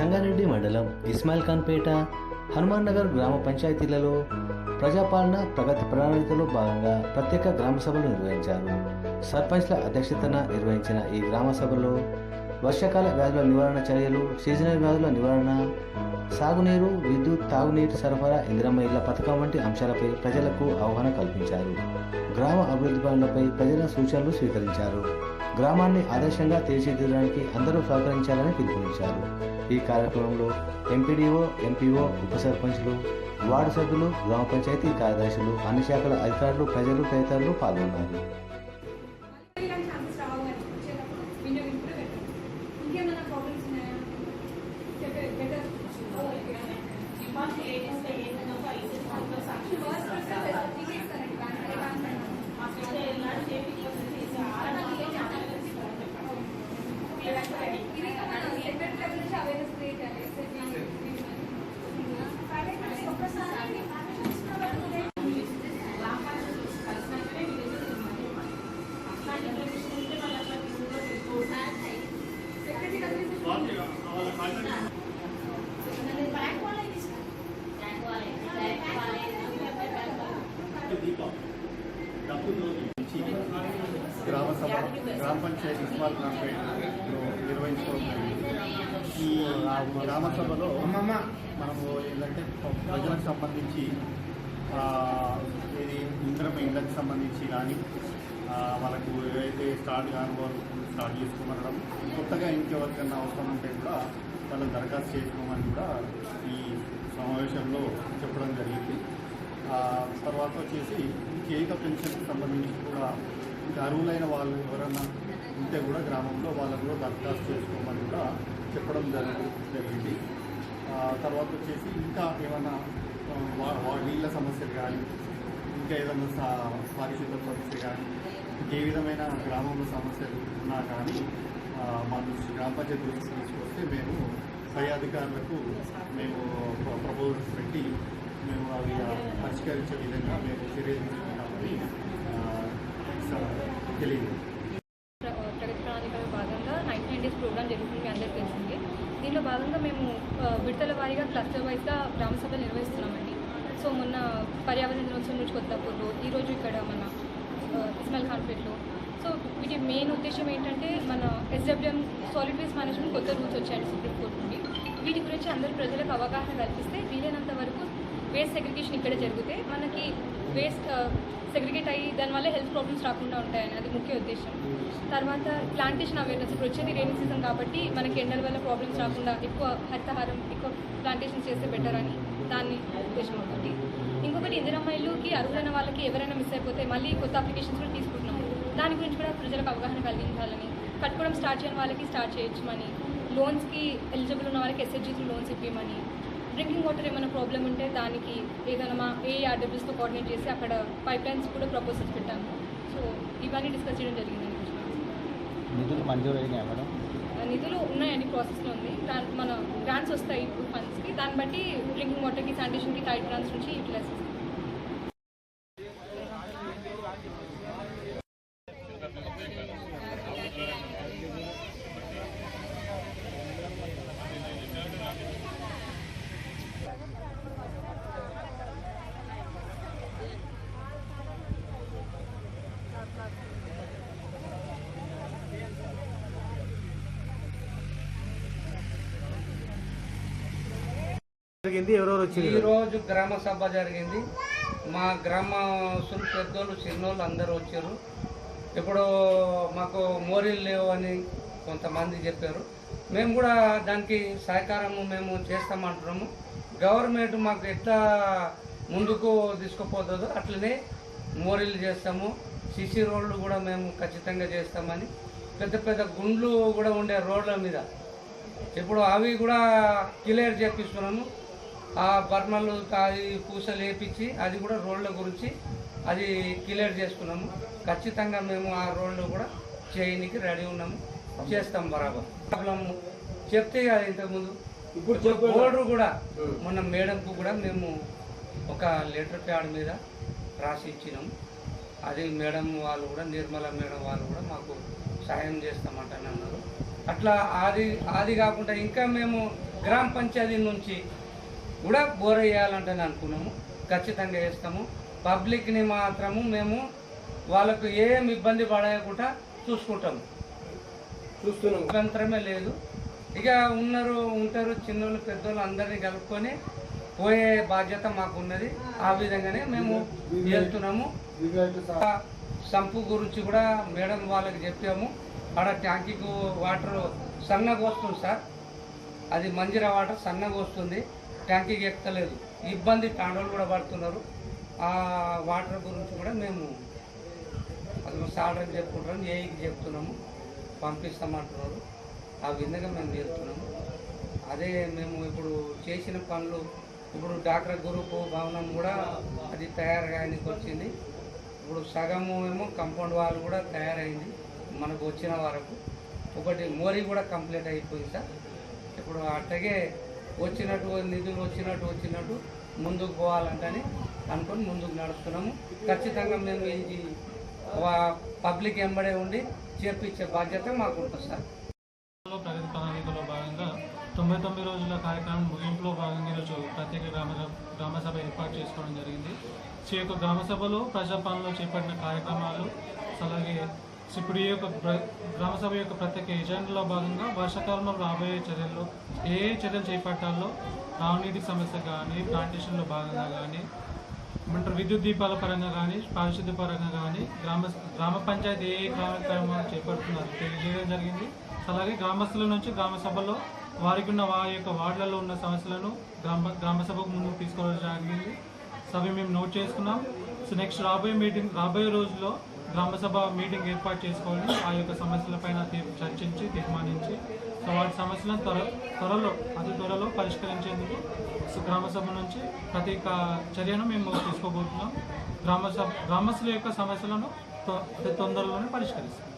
సంగారెడ్డి మండలం ఇస్మాయిల్ ఖాన్పేట, హనుమాన్ నగర్ గ్రామ పంచాయతీలలో ప్రజాపాలన ప్రగతి ప్రణాళికలో భాగంగా ప్రత్యేక గ్రామ సభలు నిర్వహించారు. సర్పంచ్ల అధ్యక్షతన నిర్వహించిన ఈ గ్రామ సభలో వర్షాకాల వ్యాధుల నివారణ చర్యలు, సీజనల్ వ్యాధుల నివారణ, సాగునీరు, విద్యుత్, తాగునీటి సరఫరా, ఇందిరమ్మ ఇళ్ల పథకం వంటి అంశాలపై ప్రజలకు అవగాహన కల్పించారు. గ్రామ అభివృద్ధి పనులపై ప్రజల సూచనలు స్వీకరించారు. గ్రామాన్ని ఆదర్శంగా తీర్చిదిద్దడానికి అందరూ సహకరించాలని పిలుపునిచ్చారు. ఈ కార్యక్రమంలో ఎంపీడీఓ, ఎంపీఓ, ఉప సర్పంచ్లు, వార్డు సభ్యులు, గ్రామ పంచాయతీ కార్యదర్శులు, అన్ని శాఖల అధికారులు, ప్రజలు తదితరులు పాల్గొన్నారు. గ్రామ పంచాయతీ ఇస్మాయిల్ ఖాన్పేటలో నిర్వహించుకోవడం జరిగింది. ఈ గ్రామ సభలో మనము ఏంటంటే ప్రజలకు సంబంధించి ఇది ఇందిరమ్మ ఇళ్ళకి సంబంధించి కానీ వాళ్ళకు ఏవైతే స్టార్ట్ కాని వాళ్ళు స్టార్ట్ చేసుకోమనడం, కొత్తగా ఇంకెవరికన్నా అవసరం ఉంటే కూడా వాళ్ళని దరఖాస్తు చేసుకోమని కూడా ఈ సమావేశంలో చెప్పడం జరిగింది. తర్వాత వచ్చేసి కేక పెన్షన్కి సంబంధించి కూడా ఇంకా అర్హులైన వాళ్ళు ఎవరన్నా ఉంటే కూడా గ్రామంలో వాళ్ళకు కూడా దరఖాస్తు చేసుకోమని కూడా చెప్పడం జరిగింది. తర్వాత వచ్చేసి ఇంకా ఏమన్నా నీళ్ళ సమస్యలు కానీ, ఇంకా ఏదైనా పారిశుద్ధ్య సమస్య కానీ, ఏ విధమైన గ్రామంలో సమస్యలు ఉన్నా కానీ మా దృష్టి గ్రామ పంచాయతీ దృష్టికి తీసుకొస్తే మేము పై అధికారులకు మేము ప్రపోజల్స్ పెట్టి మేము అవి పరిష్కరించే విధంగా మేము చర్యలు తీసుకుంటామని తెలియదు. ప్రగతి ప్రణాళికలో భాగంగా 99 డేస్ ప్రోగ్రామ్ జరుగుతుంది, అందరికీ తెలిసింది. దీనిలో భాగంగా మేము విడతల వారీగా క్లస్టర్ వైజ్గా గ్రామ సభలు నిర్వహిస్తున్నామండి. సో మొన్న పర్యావరణ దినోత్సవం నుంచి కొత్తపూర్లో, ఈరోజు ఇక్కడ మన ఇస్మాయిల్ ఖాన్పేటలో. సో వీటి మెయిన్ ఉద్దేశం ఏంటంటే, మన SWM సాలిడ్ వేస్ట్ మేనేజ్మెంట్ కొత్త రూల్స్ వచ్చాయండి సుప్రీంకోర్టు నుండి. వీటి గురించి అందరు ప్రజలకు అవగాహన కల్పిస్తే వీలైనంత వరకు వేస్ట్ సెగ్రిగేషన్ ఇక్కడే జరిగితే మనకి వేస్ట్ సెగ్రిగేట్ అయ్యి దానివల్ల హెల్త్ ప్రాబ్లమ్స్ రాకుండా ఉంటాయని అది ముఖ్య ఉద్దేశం. తర్వాత ప్లాంటేషన్ అవేర్నెస్, ఇప్పుడు వచ్చేది రైనీ సీజన్ కాబట్టి మనకి ఎండల వల్ల ప్రాబ్లమ్స్ రాకుండా ఎక్కువ హరితహారం, ఎక్కువ ప్లాంటేషన్ చేస్తే బెటర్ అని దాన్ని ఉద్దేశం ఒకటి. ఇంకొకటి ఇందిరమ్మ ఇల్లుకి అర్హులైన వాళ్ళకి ఎవరైనా మిస్ అయిపోతే మళ్ళీ కొత్త అప్లికేషన్స్ కూడా తీసుకుంటున్నాము. దాని గురించి కూడా ప్రజలకు అవగాహన కలిగించాలని, కట్టుకోవడం స్టార్ట్ చేయని వాళ్ళకి స్టార్ట్ చేయొచ్చమని, లోన్స్కి ఎలిజిబుల్ ఉన్న వాళ్ళకి SHG లోన్స్ ఇవ్వమని, డ్రింకింగ్ వాటర్ ఏమైనా ప్రాబ్లం ఉంటే దానికి ఏదైనా మా ARWSతో కోఆర్డినేట్ చేసి అక్కడ పైప్ లైన్స్ కూడా ప్రపోజల్స్ పెట్టాము. సో ఇవన్నీ డిస్కస్ చేయడం జరిగింది. నిధులు మంజూరు అయినాయా మేడం? నిధులు ఉన్నాయండి, ప్రాసెస్లో ఉంది. మన గ్రాంట్స్ వస్తాయి ఇప్పుడు ఫండ్స్కి, దాన్ని బట్టి డ్రింకింగ్ వాటర్కి, శానిటేషన్కి టైట్ గ్రాంట్స్ నుంచి యూటిలైజ్ చేస్తాం. ఈరోజు గ్రామ సభ జరిగింది. మా గ్రామస్తులు, పెద్దోళ్ళు, చిన్నోళ్ళు అందరూ వచ్చారు. ఇప్పుడు మాకు మోరీలు లేవు అని కొంతమంది చెప్పారు. మేము కూడా దానికి సహకారము మేము చేస్తామంటున్నాము. గవర్నమెంట్ మాకు ఎట్లా ముందుకు తీసుకుపోతుందో అట్లనే మోరీలు చేస్తాము. సిసి రోడ్లు కూడా మేము ఖచ్చితంగా చేస్తామని, పెద్ద పెద్ద గుండ్లు కూడా ఉండే రోడ్ల మీద ఇప్పుడు అవి కూడా క్లియర్ చేపిస్తున్నాము. ఆ బర్నర్లు అది పూసలు వేపించి అది కూడా రోడ్ల గురించి అది క్లియర్ చేసుకున్నాము. ఖచ్చితంగా మేము ఆ రోడ్లు కూడా చేయడానికి రెడీ ఉన్నాము, చేస్తాం బరాబర్. ప్రాబ్లం చెప్తే కదా ఇంతకుముందు, ఇప్పుడు బోర్డు కూడా మొన్న మేడంకు కూడా మేము ఒక లెటర్ ప్యాడ్ మీద రాసి ఇచ్చినాము. అది మేడం వాళ్ళు కూడా, నిర్మల మేడం వాళ్ళు కూడా మాకు సాయం చేస్తామంటని అన్నారు. అట్లా ఆది కాకుండా ఇంకా మేము గ్రామ పంచాయతీ నుంచి కూడా బోర్ వేయాలంటని అనుకున్నాము. ఖచ్చితంగా వేస్తాము. పబ్లిక్ని మాత్రము మేము వాళ్ళకు ఏం ఇబ్బంది పడకుండా చూసుకుంటాము. అభ్యంతరమే లేదు. ఇక ఉంటారు చిన్నోళ్ళు పెద్దోళ్ళు అందరినీ కలుపుకొని పోయే బాధ్యత మాకు ఉన్నది. ఆ విధంగానే మేము వెళ్తున్నాము. సంపు గురించి కూడా మేడం వాళ్ళకి చెప్పాము. ఆడ ట్యాంకీకి వాటర్ సన్నగా వస్తుంది సార్, అది మంజీరా వాటర్ సన్నగా వస్తుంది, ట్యాంకీకి ఎక్కలేదు, ఇబ్బంది తాండోళ్ళు కూడా పడుతున్నారు. ఆ వాటర్ గురించి కూడా మేము అది సార్కి చెప్పుకుంటాము, ఏఈకి చెప్తున్నాము, పంపిస్తామంటున్నారు. ఆ విధంగా మేము వెళ్తున్నాము. అదే మేము ఇప్పుడు చేసిన పనులు, ఇప్పుడు డాక్టర్ గ్రూపు భవనం కూడా అది తయారుగానికి వచ్చింది. ఇప్పుడు సగము ఏమో కంపౌండ్ వాల్ కూడా తయారైంది మనకు వచ్చిన వరకు. ఒకటి మోరీ కూడా కంప్లీట్ అయిపోయింది సార్. ఇప్పుడు అట్టగే నిధులు వచ్చినట్టు ముందుకు పోవాలంటని అనుకొని ముందుకు నడుస్తున్నాము. ఖచ్చితంగా మేము ఈ పబ్లిక్ ఎంబడే ఉండి చేపించే బాధ్యత మాకు ఉంటుంది సార్. ప్రగతి ప్రణాళికలో భాగంగా 99 రోజుల కార్యక్రమం ముగింపులో భాగంగా ఈరోజు ప్రత్యేక గ్రామ సభ ఏర్పాటు చేసుకోవడం జరిగింది. ఈ యొక్క గ్రామ సభలో ప్రజాపాలనలో చేపట్టిన కార్యక్రమాలు, అలాగే ఇప్పుడు ఈ యొక్క గ్రామ సభ యొక్క ప్రత్యేక ఎజెండాలో భాగంగా వర్షాకాలంలో రాబోయే చర్యల్లో ఏ చర్యలు చేపట్టాలో, తాగునీటి సమస్య కానీ, ప్లాంటేషన్లో భాగంగా కానీ, విద్యుత్ దీపాల పరంగా కానీ, పారిశుద్ధ్య పరంగా కానీ గ్రామ పంచాయతీ ఏ కార్యక్రమాలు చేపడుతున్నారో తెలియజేయడం జరిగింది. అలాగే గ్రామస్తుల నుంచి గ్రామ సభలో వారికి ఉన్న వారి యొక్క వార్డులలో ఉన్న సమస్యలను గ్రామ సభకు ముందుకు తీసుకోవడం జరిగింది. అవి మేము నోట్ చేసుకున్నాం. సో నెక్స్ట్ రాబోయే రోజుల్లో గ్రామ సభ మీటింగ్ ఏర్పాటు చేసుకోవాలి. ఆ యొక్క సమస్యలపైన చర్చించి తీర్మానించి సో వాటి సమస్యలను అతి త్వరలో పరిష్కరించేందుకు గ్రామ సభ నుంచి ప్రతి చర్యను మేము తీసుకోబోతున్నాం. గ్రామస్తుల యొక్క సమస్యలను అతి తొందరలోనే పరిష్కరిస్తాం.